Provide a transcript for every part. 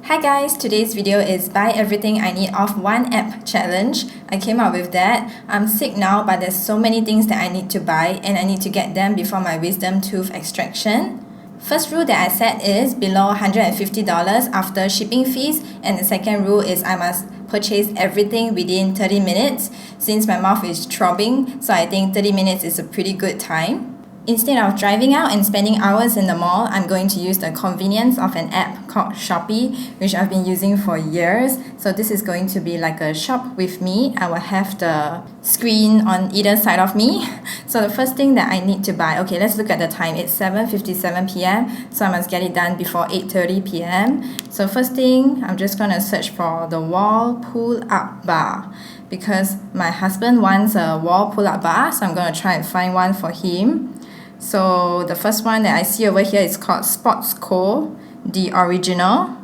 Hi guys, today's video is buy everything I need off one app challenge. I came up with that. I'm sick now, but there's so many things that I need to buy and I need to get them before my wisdom tooth extraction. First rule that I set is below $150 after shipping fees, and the second rule is I must purchase everything within 30 minutes since my mouth is throbbing, so I think 30 minutes is a pretty good time. Instead of driving out and spending hours in the mall, I'm going to use the convenience of an app called Shopee, which I've been using for years. So this is going to be like a shop with me. I will have the screen on either side of me. So the first thing that I need to buy, okay, let's look at the time. It's 7:57 p.m. So I must get it done before 8:30 p.m. So first thing, I'm just going to search for the wall pull-up bar because my husband wants a wall pull-up bar. So I'm going to try and find one for him. So the first one that I see over here is called Sportsco, the original.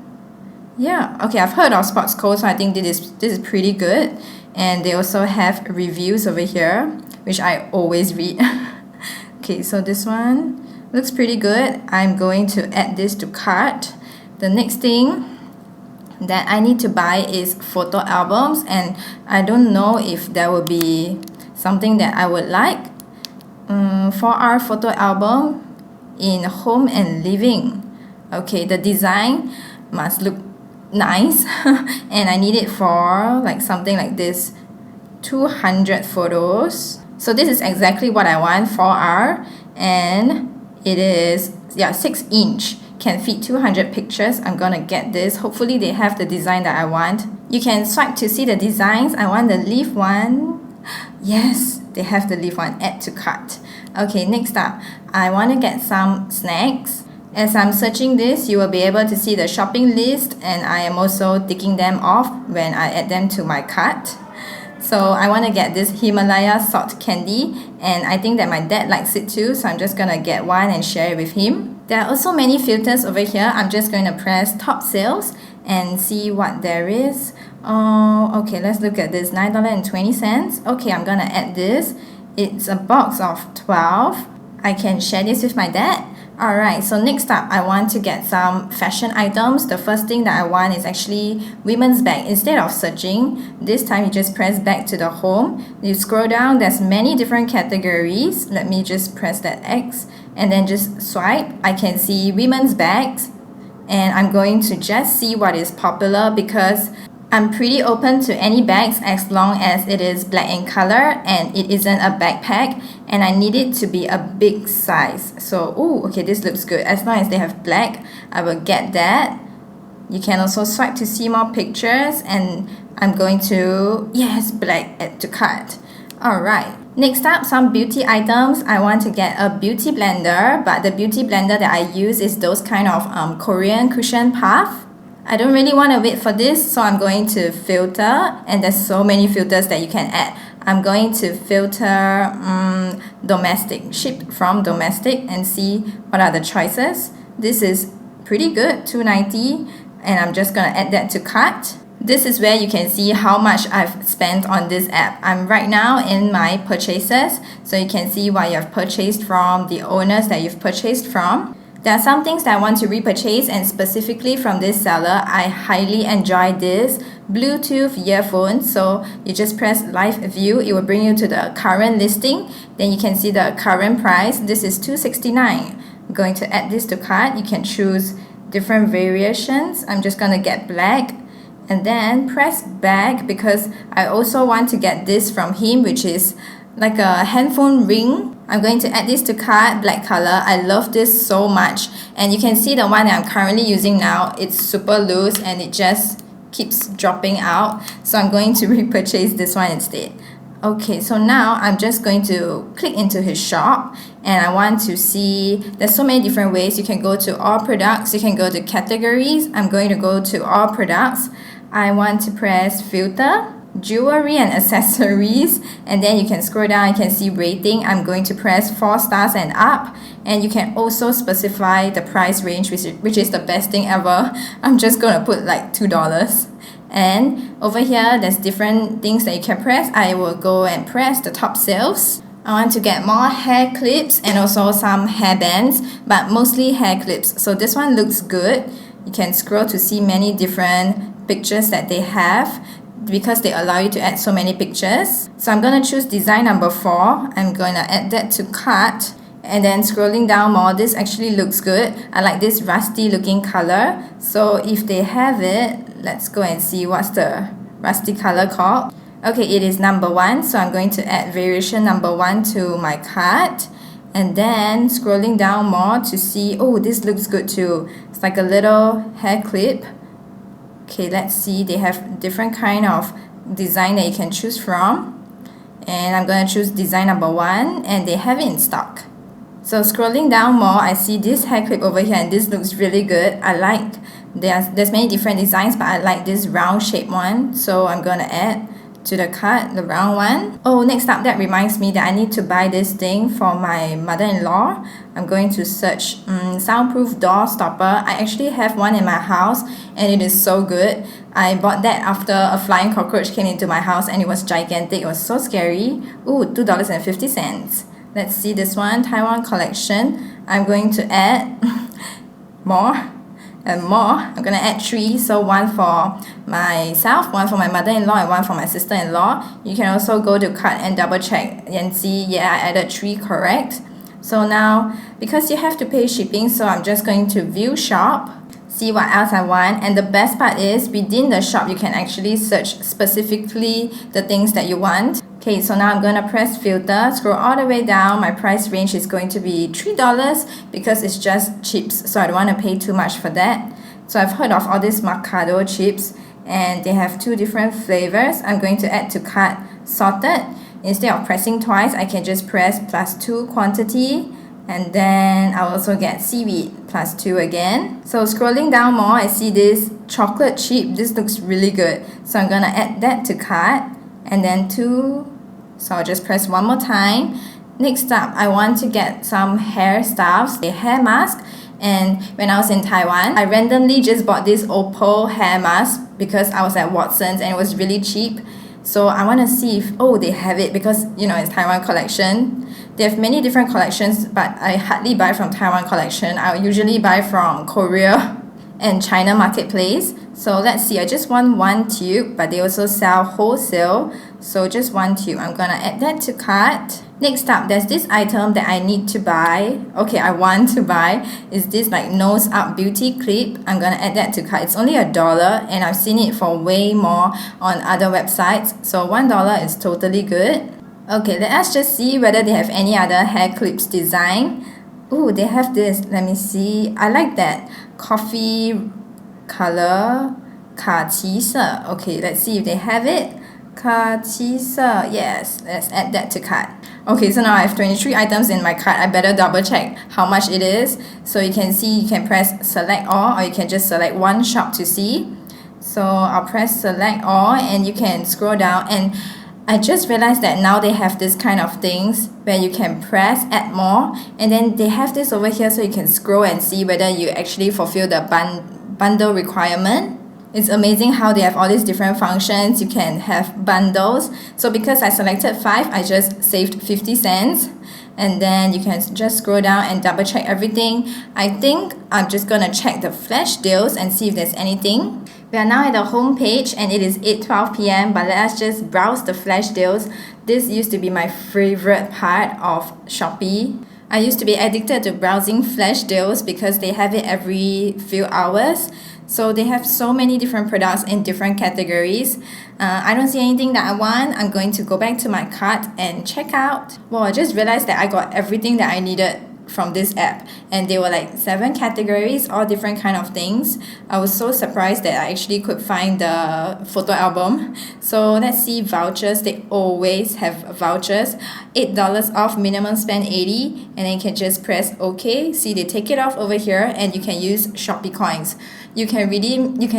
Yeah, okay, I've heard of Sportsco, so I think this is pretty good. And they also have reviews over here, which I always read. Okay, so this one looks pretty good. I'm going to add this to cart. The next thing that I need to buy is photo albums, and I don't know if that will be something that I would like. For our photo album in home and living. Okay, the design must look nice and I need it for like something like this, 200 photos. So this is exactly what I want for our, and it is 6 inch, can fit 200 pictures. I'm gonna get this. Hopefully they have the design that I want. You can swipe to see the designs. I want the leaf one. Yes, they have the leaf one. Add to cart. Okay, next up, I want to get some snacks. As I'm searching this, you will be able to see the shopping list, and I am also ticking them off when I add them to my cart. So I want to get this Himalaya salt candy, and I think that my dad likes it too, so I'm just going to get one and share it with him. There are also many filters over here. I'm just going to press top sales and see what there is. Okay, let's look at this, $9.20. Okay, I'm going to add this. It's a box of 12. I can share this with my dad. Alright, so next up, I want to get some fashion items. The first thing that I want is actually women's bag. Instead of searching, this time you just press back to the home. You scroll down, there's many different categories. Let me just press that X and then just swipe. I can see women's bags, and I'm going to just see what is popular because I'm pretty open to any bags as long as it is black in color and it isn't a backpack, and I need it to be a big size. So, okay, this looks good. As long as they have black, I will get that. You can also swipe to see more pictures, and I'm going to, yes, black, add to cart. Alright, next up, some beauty items. I want to get a beauty blender, but the beauty blender that I use is those kind of Korean cushion puff. I don't really want to wait for this, so I'm going to filter, and there's so many filters that you can add. I'm going to filter domestic, shipped from domestic, and see what are the choices. This is pretty good, $2.90, and I'm just going to add that to cart. This is where you can see how much I've spent on this app. I'm right now in my purchases, so you can see what you have purchased from, the owners that you've purchased from. There are some things that I want to repurchase, and specifically from this seller, I highly enjoy this Bluetooth earphone. So you just press live view, it will bring you to the current listing. Then you can see the current price. This is $269. I'm going to add this to cart. You can choose different variations. I'm just going to get black and then press back because I also want to get this from him, which is like a handphone ring. I'm going to add this to cart, black color. I love this so much, and you can see the one that I'm currently using now. It's super loose and it just keeps dropping out, so I'm going to repurchase this one instead. Okay, so now I'm just going to click into his shop, and I want to see, there's so many different ways. You can go to all products, you can go to categories. I'm going to go to all products. I want to press filter, jewelry and accessories, and then you can scroll down. You can see rating. I'm going to press 4 stars and up, and you can also specify the price range, which is the best thing ever. I'm just gonna put like $2. And over here there's different things that you can press. I will go and press the top sales. I want to get more hair clips and also some hair bands, but mostly hair clips. So this one looks good. You can scroll to see many different pictures that they have because they allow you to add so many pictures. So I'm going to choose design number 4. I'm going to add that to cart. And then scrolling down more, this actually looks good. I like this rusty looking color. So if they have it, let's go and see what's the rusty color called. Okay, it is number 1. So I'm going to add variation number 1 to my cart. And then scrolling down more to see, oh, this looks good too. It's like a little hair clip. Okay, let's see. They have different kind of design that you can choose from. And I'm going to choose design number 1, and they have it in stock. So scrolling down more, I see this hair clip over here, and this looks really good. I like, there's many different designs, but I like this round shape one. So I'm going to add to the cart, the round one. Oh, next up, that reminds me that I need to buy this thing for my mother-in-law. I'm going to search soundproof door stopper. I actually have one in my house, and it is so good. I bought that after a flying cockroach came into my house, and it was gigantic. It was so scary. Ooh, $2.50. Let's see this one, Taiwan collection. I'm going to add more and more. I'm going to add 3. So 1 for myself, 1 for my mother-in-law, and 1 for my sister-in-law. You can also go to cart and double check and see, yeah, I added 3 correct. So now, because you have to pay shipping, so I'm just going to view shop, see what else I want. And the best part is, within the shop, you can actually search specifically the things that you want. Okay, so now I'm going to press filter, scroll all the way down. My price range is going to be $3 because it's just chips, so I don't want to pay too much for that. So I've heard of all these Mikado chips, and they have 2 different flavors. I'm going to add to cart sorted. Instead of pressing twice, I can just press +2 quantity, and then I'll also get seaweed +2 again. So scrolling down more, I see this chocolate chip. This looks really good. So I'm going to add that to cart, and then 2. So I'll just press 1 more time. Next up, I want to get some hair stuffs, a hair mask. And when I was in Taiwan, I randomly just bought this Opal hair mask because I was at Watson's and it was really cheap. So I want to see if, oh, they have it because, you know, it's Taiwan collection. They have many different collections, but I hardly buy from Taiwan collection. I usually buy from Korea and China marketplace. So let's see, I just want 1 tube, but they also sell wholesale. So just 1 tube. I'm gonna add that to cart. Next up, there's this item that I need to buy. Okay, I want to buy. Is this like nose up beauty clip. I'm gonna add that to cart. It's only $1, and I've seen it for way more on other websites. So $1 is totally good. Okay, let us just see whether they have any other hair clips design. Ooh, they have this. Let me see. I like that coffee color, 卡其色. Okay, let's see if they have it. 卡其色, yes. Let's add that to cart. Okay, so now I have 23 items in my cart. I better double check how much it is. So you can see, you can press select all, or you can just select one shop to see. So I'll press select all, and you can scroll down, and I just realized that now they have this kind of things where you can press add more, and then they have this over here so you can scroll and see whether you actually fulfill the bundle requirement. It's amazing how they have all these different functions. You can have bundles. So because I selected 5, I just saved 50 cents. And then you can just scroll down and double check everything. I think I'm just gonna check the flash deals and see if there's anything. We are now at the home page, and it is 8:12 p.m. But let us just browse the flash deals. This used to be my favorite part of Shopee. I used to be addicted to browsing flash deals because they have it every few hours. So they have so many different products in different categories. I don't see anything that I want. I'm going to go back to my cart and check out. Well, I just realized that I got everything that I needed from this app, and there were like 7 categories, all different kind of things. I was so surprised that I actually could find the photo album. So let's see vouchers. They always have vouchers. $8 off, minimum spend 80, and then you can just press OK. See, they take it off over here, and you can use Shopee coins. You can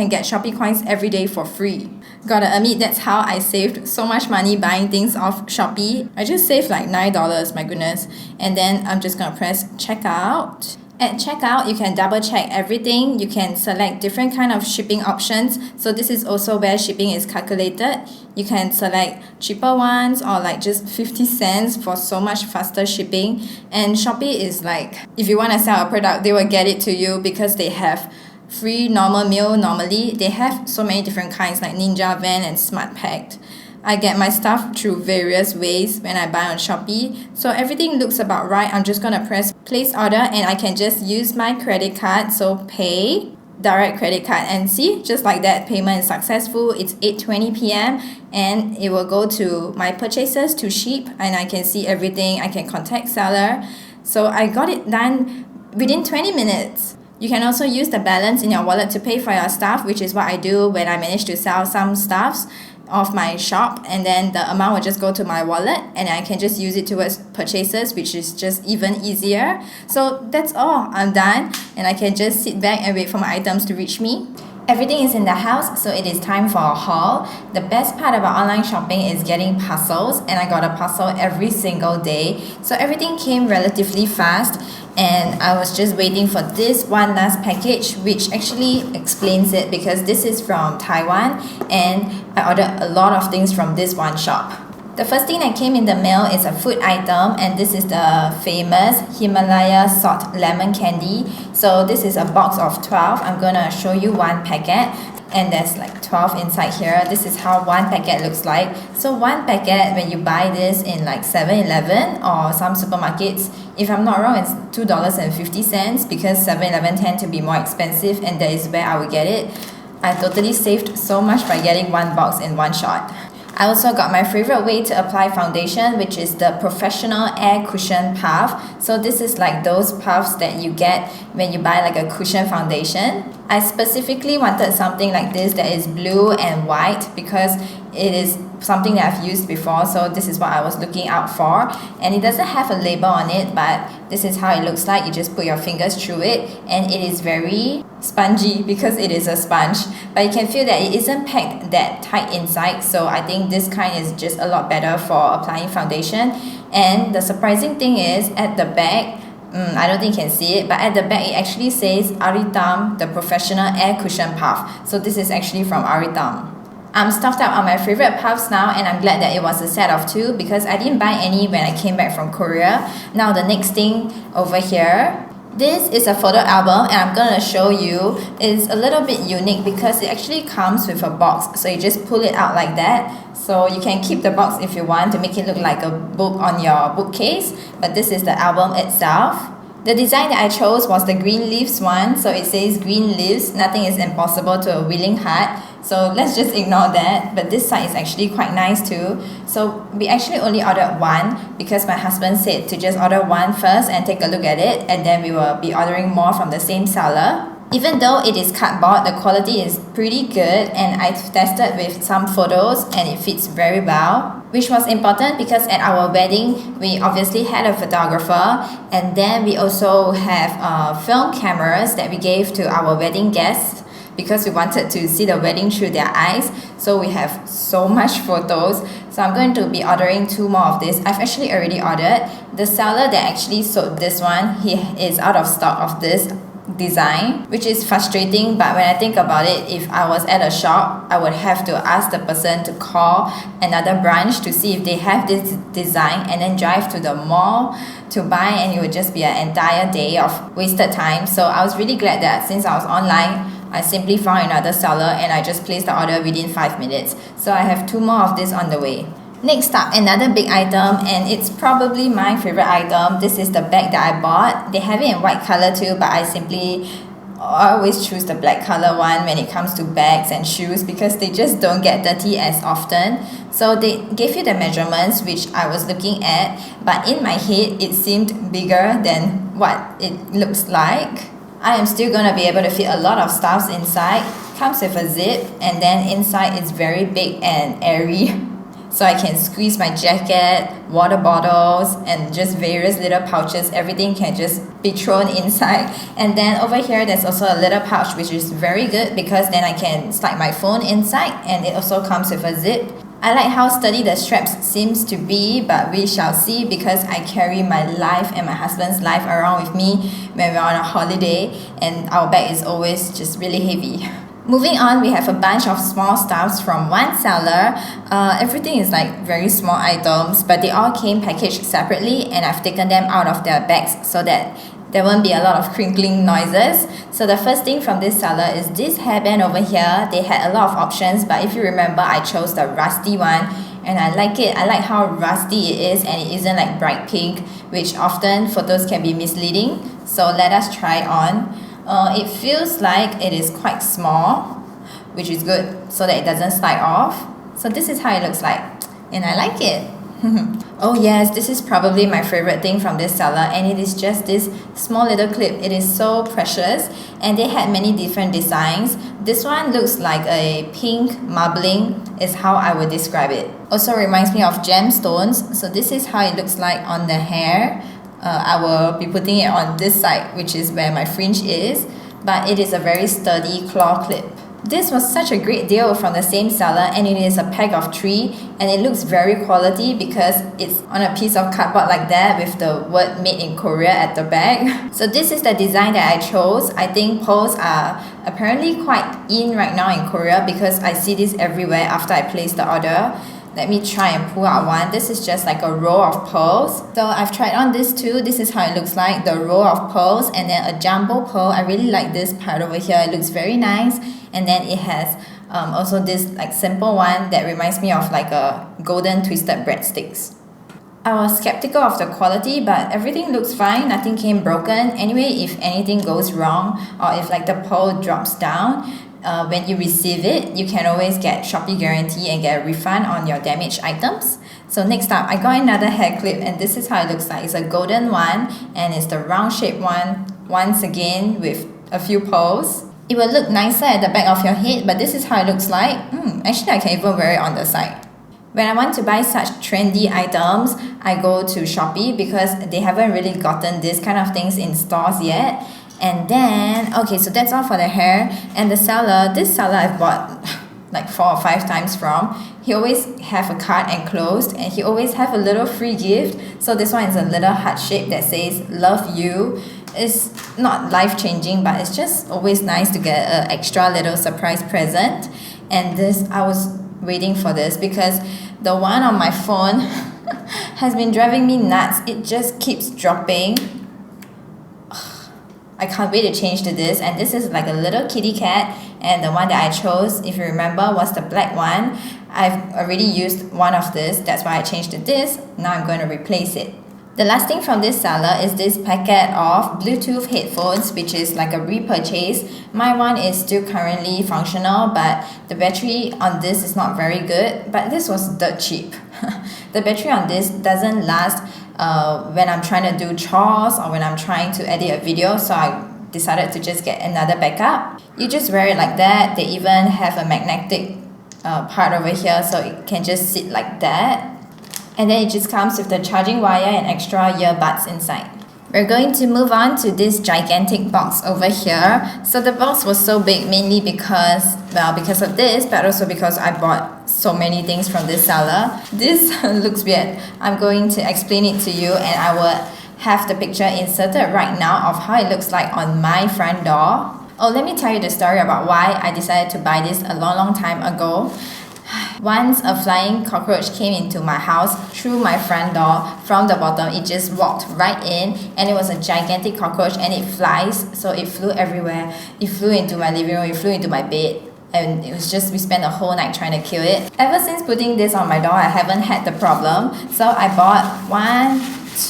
get Shopee coins every day for free. Gotta admit, that's how I saved so much money buying things off Shopee. I just saved like $9, my goodness. And then I'm just gonna press checkout. At checkout, you can double check everything. You can select different kind of shipping options. So this is also where shipping is calculated. You can select cheaper ones or like just 50 cents for so much faster shipping. And Shopee is like, if you want to sell a product, they will get it to you because they have free normal meal normally. They have so many different kinds like Ninja Van and Smart Packed. I get my stuff through various ways when I buy on Shopee. So everything looks about right. I'm just gonna press place order and I can just use my credit card. So pay, direct credit card, and see, just like that, payment is successful. It's 8:20 p.m. and it will go to my purchases to ship and I can see everything. I can contact seller. So I got it done within 20 minutes. You can also use the balance in your wallet to pay for your stuff, which is what I do when I manage to sell some stuffs of my shop, and then the amount will just go to my wallet and I can just use it towards purchases, which is just even easier. So that's all. I'm done and I can just sit back and wait for my items to reach me. Everything is in the house, so it is time for a haul. The best part about online shopping is getting parcels, and I got a parcel every single day. So everything came relatively fast, and I was just waiting for this one last package, which actually explains it because this is from Taiwan, and I ordered a lot of things from this one shop. The first thing that came in the mail is a food item, and this is the famous Himalaya salt lemon candy. So this is a box of 12. I'm gonna show you one packet, and there's like 12 inside here. This is how one packet looks like. So one packet, when you buy this in like 7-Eleven or some supermarkets, if I'm not wrong, it's $2.50 because 7-Eleven tend to be more expensive, and that is where I would get it. I totally saved so much by getting one box in one shot. I also got my favorite way to apply foundation, which is the Professional Air Cushion Puff. So this is like those puffs that you get when you buy like a cushion foundation. I specifically wanted something like this that is blue and white because it is something that I've used before, so this is what I was looking out for. And it doesn't have a label on it, but this is how it looks like. You just put your fingers through it and it is very spongy because it is a sponge, but you can feel that it isn't packed that tight inside. So I think this kind is just a lot better for applying foundation. And the surprising thing is at the back, I don't think you can see it, but at the back it actually says Aritam, the Professional Air Cushion Puff. So this is actually from Aritam. I'm stuffed up on my favorite puffs now, and I'm glad that it was a set of 2 because I didn't buy any when I came back from Korea. Now the next thing over here, this is a photo album, and I'm gonna show you. It's a little bit unique because it actually comes with a box, so you just pull it out like that. So you can keep the box if you want to make it look like a book on your bookcase, but this is the album itself. The design that I chose was the green leaves one, so it says green leaves, nothing is impossible to a willing heart. So let's just ignore that, but this side is actually quite nice too. So we actually only ordered one because my husband said to just order one first and take a look at it, and then we will be ordering more from the same seller. Even though it is cardboard, the quality is pretty good, and I've tested with some photos and it fits very well, which was important because at our wedding we obviously had a photographer, and then we also have film cameras that we gave to our wedding guests because we wanted to see the wedding through their eyes. So we have so much photos. So I'm going to be ordering 2 more of this. I've actually already ordered. The seller that actually sold this one, he is out of stock of this design, which is frustrating, but when I think about it, if I was at a shop, I would have to ask the person to call another branch to see if they have this design and then drive to the mall to buy, and it would just be an entire day of wasted time. So I was really glad that since I was online, I simply found another seller and I just placed the order within 5 minutes. So I have 2 more of this on the way. Next up, another big item, and it's probably my favorite item. This is the bag that I bought. They have it in white color too, but I simply always choose the black color one when it comes to bags and shoes because they just don't get dirty as often. So they gave you the measurements, which I was looking at, but in my head it seemed bigger than what it looks like. I am still going to be able to fit a lot of stuffs inside. Comes with a zip, and then inside it's very big and airy. So I can squeeze my jacket, water bottles, and just various little pouches. Everything can just be thrown inside. And then over here, there's also a little pouch, which is very good because then I can slide my phone inside, and it also comes with a zip. I like how sturdy the straps seems to be, but we shall see because I carry my life and my husband's life around with me when we're on a holiday, and our bag is always just really heavy. Moving on, we have a bunch of small stuffs from one seller. Everything is like very small items, but they all came packaged separately, and I've taken them out of their bags so that there won't be a lot of crinkling noises. So the first thing from this seller is this hairband over here. They had a lot of options, but if you remember, I chose the rusty one, and I like it. I like how rusty it is, and it isn't like bright pink, which often photos can be misleading. So let us try it on. It feels like it is quite small, which is good so that it doesn't slide off. So this is how it looks like, and I like it. Oh yes, this is probably my favorite thing from this seller, and it is just this small little clip. It is so precious, and they had many different designs. This one looks like a pink marbling is how I would describe it. Also reminds me of gemstones. So this is how it looks like on the hair. I will be putting it on this side, which is where my fringe is, but it is a very sturdy claw clip. This was such a great deal from the same seller, and it is a pack of 3, and it looks very quality because it's on a piece of cardboard like that with the word made in Korea at the back. So this is the design that I chose. I think pearls are apparently quite in right now in Korea because I see this everywhere after I place the order. Let me try and pull out one. This is just like a row of pearls. So I've tried on this too. This is how it looks like, the row of pearls, and then a jumbo pearl. I really like this part over here. It looks very nice. And then it has also this like simple one that reminds me of like a golden twisted breadsticks. I was skeptical of the quality, but everything looks fine. Nothing came broken. Anyway, if anything goes wrong or if like the pearl drops down, when you receive it, you can always get Shopee guarantee and get a refund on your damaged items. So next up, I got another hair clip, and this is how it looks like. It's a golden one, and it's the round shaped one once again with a few pearls. It will look nicer at the back of your head, but this is how it looks like. Actually, I can even wear it on the side. When I want to buy such trendy items, I go to Shopee because they haven't really gotten this kind of things in stores yet. And then, okay, so that's all for the hair. And the seller, this seller I've bought like 4 or 5 times from, he always have a card enclosed, and he always have a little free gift. So this one is a little heart shape that says love you. It's not life-changing, but it's just always nice to get an extra little surprise present. And this, I was waiting for this because the one on my phone has been driving me nuts. It just keeps dropping. I can't wait to change to this, and this is like a little kitty cat, and the one that I chose, if you remember, was the black one. I've already used one of this, that's why I changed to this. Now I'm going to replace it. The last thing from this seller is this packet of Bluetooth headphones, which is like a repurchase. My one is still currently functional, but the battery on this is not very good, but this was dirt cheap. The battery on this doesn't last when I'm trying to do chores or when I'm trying to edit a video, so I decided to just get another backup. You just wear it like that. They even have a magnetic part over here, so it can just sit like that. And then it just comes with the charging wire and extra earbuds inside. We're going to move on to this gigantic box over here. So the box was so big mainly because of this, but also because I bought so many things from this seller. This looks weird. I'm going to explain it to you, and I will have the picture inserted right now of how it looks like on my front door. Oh, let me tell you the story about why I decided to buy this a long time ago. Once a flying cockroach came into my house through my front door from the bottom. It just walked right in, and it was a gigantic cockroach, and it flies, so it flew everywhere. It flew into my living room, it flew into my bed, and it was just, we spent the whole night trying to kill it. Ever since putting this on my door, I haven't had the problem. So I bought 1,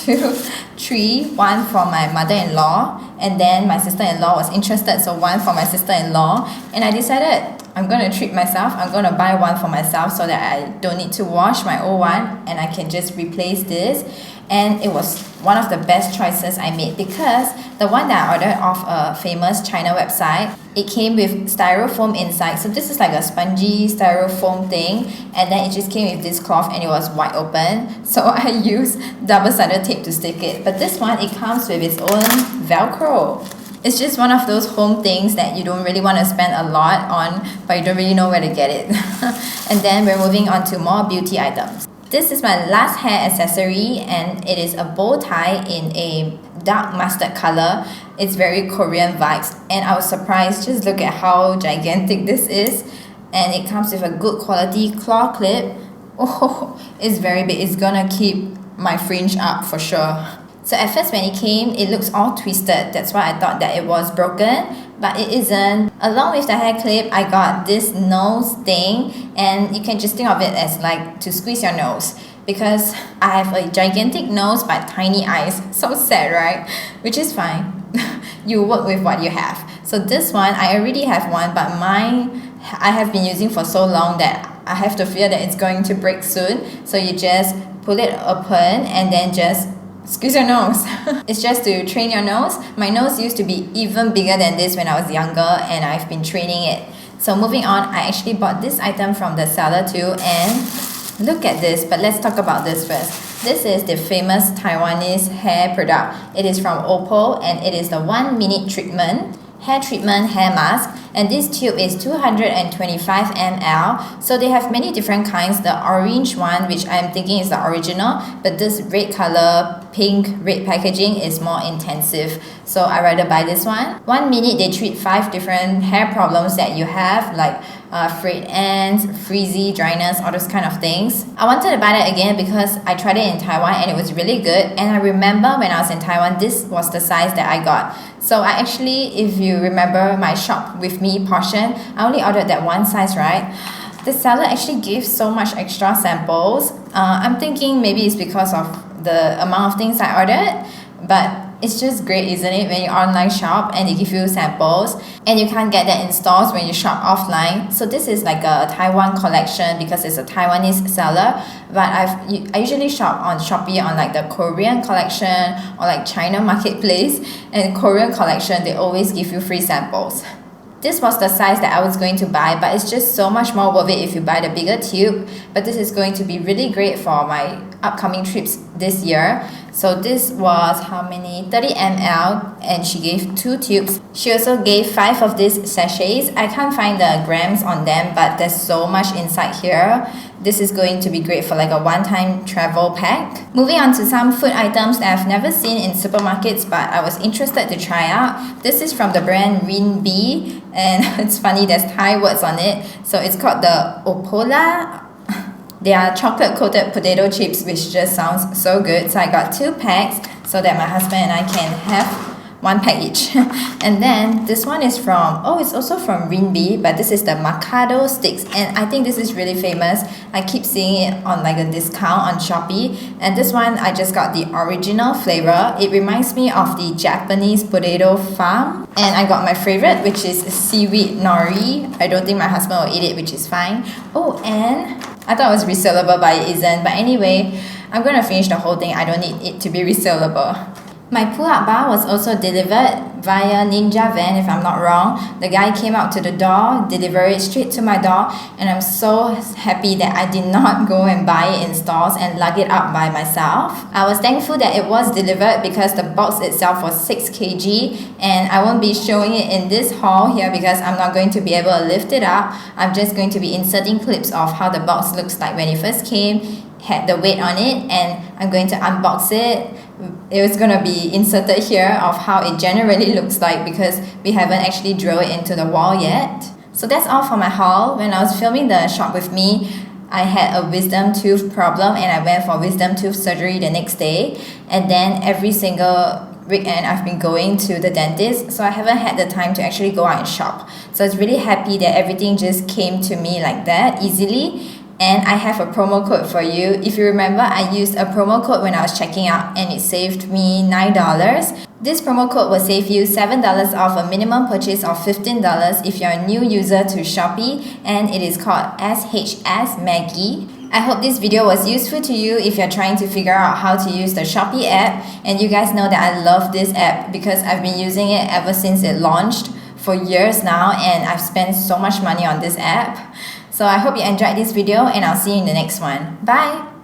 2, 3, one for my mother-in-law, and then my sister-in-law was interested, so one for my sister-in-law, and I decided I'm going to treat myself. I'm going to buy one for myself so that I don't need to wash my old one, and I can just replace this. And it was one of the best choices I made because the one that I ordered off a famous China website, it came with styrofoam inside. So this is like a spongy styrofoam thing, and then it just came with this cloth, and it was wide open. So I used double-sided tape to stick it. But this one, it comes with its own Velcro. It's just one of those home things that you don't really want to spend a lot on, but you don't really know where to get it. And then we're moving on to more beauty items. This is my last hair accessory, and it is a bow tie in a dark mustard color. It's very Korean vibes, and I was surprised. Just look at how gigantic this is, and it comes with a good quality claw clip. Oh, it's very big. It's gonna keep my fringe up for sure. So at first when it came, it looks all twisted. That's why I thought that it was broken, but it isn't. Along with the hair clip, I got this nose thing, and you can just think of it as like to squeeze your nose, because I have a gigantic nose but tiny eyes. So sad, right? Which is fine. You work with what you have. So this one, I already have one, but mine I have been using for so long that I have to fear that it's going to break soon. So you just pull it open and then just squeeze your nose. It's just to train your nose. My nose used to be even bigger than this when I was younger, and I've been training it. So moving on, I actually bought this item from the seller too, and look at this. But let's talk about this first. This is the famous Taiwanese hair product. It is from Oppo, and it is the 1 minute treatment, hair mask, and this tube is 225 ml. So they have many different kinds. The orange one, which I'm thinking is the original, but this red color, pink red packaging is more intensive, so I rather buy this one. 1 minute, they treat 5 different hair problems that you have, like frayed ends, frizzy, dryness, all those kind of things. I wanted to buy that again because I tried it in Taiwan and it was really good, and I remember when I was in Taiwan, this was the size that I got. So I actually, if you remember my shop with me portion, I only ordered that one size, right? The seller actually gave so much extra samples. I'm thinking maybe it's because of the amount of things I ordered, but it's just great, isn't it, when you online shop and they give you samples, and you can't get that in stores when you shop offline. So this is like a Taiwan collection because it's a Taiwanese seller, but I usually shop on Shopee on like the Korean collection or like China marketplace, and Korean collection, they always give you free samples. This was the size that I was going to buy, but it's just so much more worth it if you buy the bigger tube. But this is going to be really great for my upcoming trips this year. So this was how many? 30 ml, and she gave 2 tubes. She also gave 5 of these sachets. I can't find the grams on them, but there's so much inside here. This is going to be great for like a one-time travel pack. Moving on to some food items that I've never seen in supermarkets, but I was interested to try out. This is from the brand Rin B, and it's funny, there's Thai words on it. So it's called the Opola. They are chocolate-coated potato chips, which just sounds so good. So I got 2 packs so that my husband and I can have 1 pack each. And then this one is from, it's also from Rin B, but this is the Macado sticks, and I think this is really famous. I keep seeing it on like a discount on Shopee, and this one I just got the original flavor. It reminds me of the Japanese potato farm, and I got my favorite, which is seaweed nori. I don't think my husband will eat it, which is fine. Oh, and I thought it was resellable, but it isn't. But anyway, I'm gonna finish the whole thing. I don't need it to be resellable. My pull-up bar was also delivered via Ninja Van, if I'm not wrong. The guy came out to the door, delivered it straight to my door, and I'm so happy that I did not go and buy it in stores and lug it up by myself. I was thankful that it was delivered because the box itself was 6 kg, and I won't be showing it in this haul here because I'm not going to be able to lift it up. I'm just going to be inserting clips of how the box looks like when it first came, had the weight on it, and I'm going to unbox it. It was going to be inserted here of how it generally looks like because we haven't actually drilled it into the wall yet. So that's all for my haul. When I was filming the shop with me, I had a wisdom tooth problem, and I went for wisdom tooth surgery the next day, and then every single weekend I've been going to the dentist, so I haven't had the time to actually go out and shop. So I was really happy that everything just came to me like that easily. And I have a promo code for you. If you remember, I used a promo code when I was checking out, and it saved me $9. This promo code will save you $7 off a minimum purchase of $15 if you're a new user to Shopee, and it is called SHS Maggie. I hope this video was useful to you if you're trying to figure out how to use the Shopee app. And you guys know that I love this app because I've been using it ever since it launched for years now, and I've spent so much money on this app. So I hope you enjoyed this video, and I'll see you in the next one. Bye!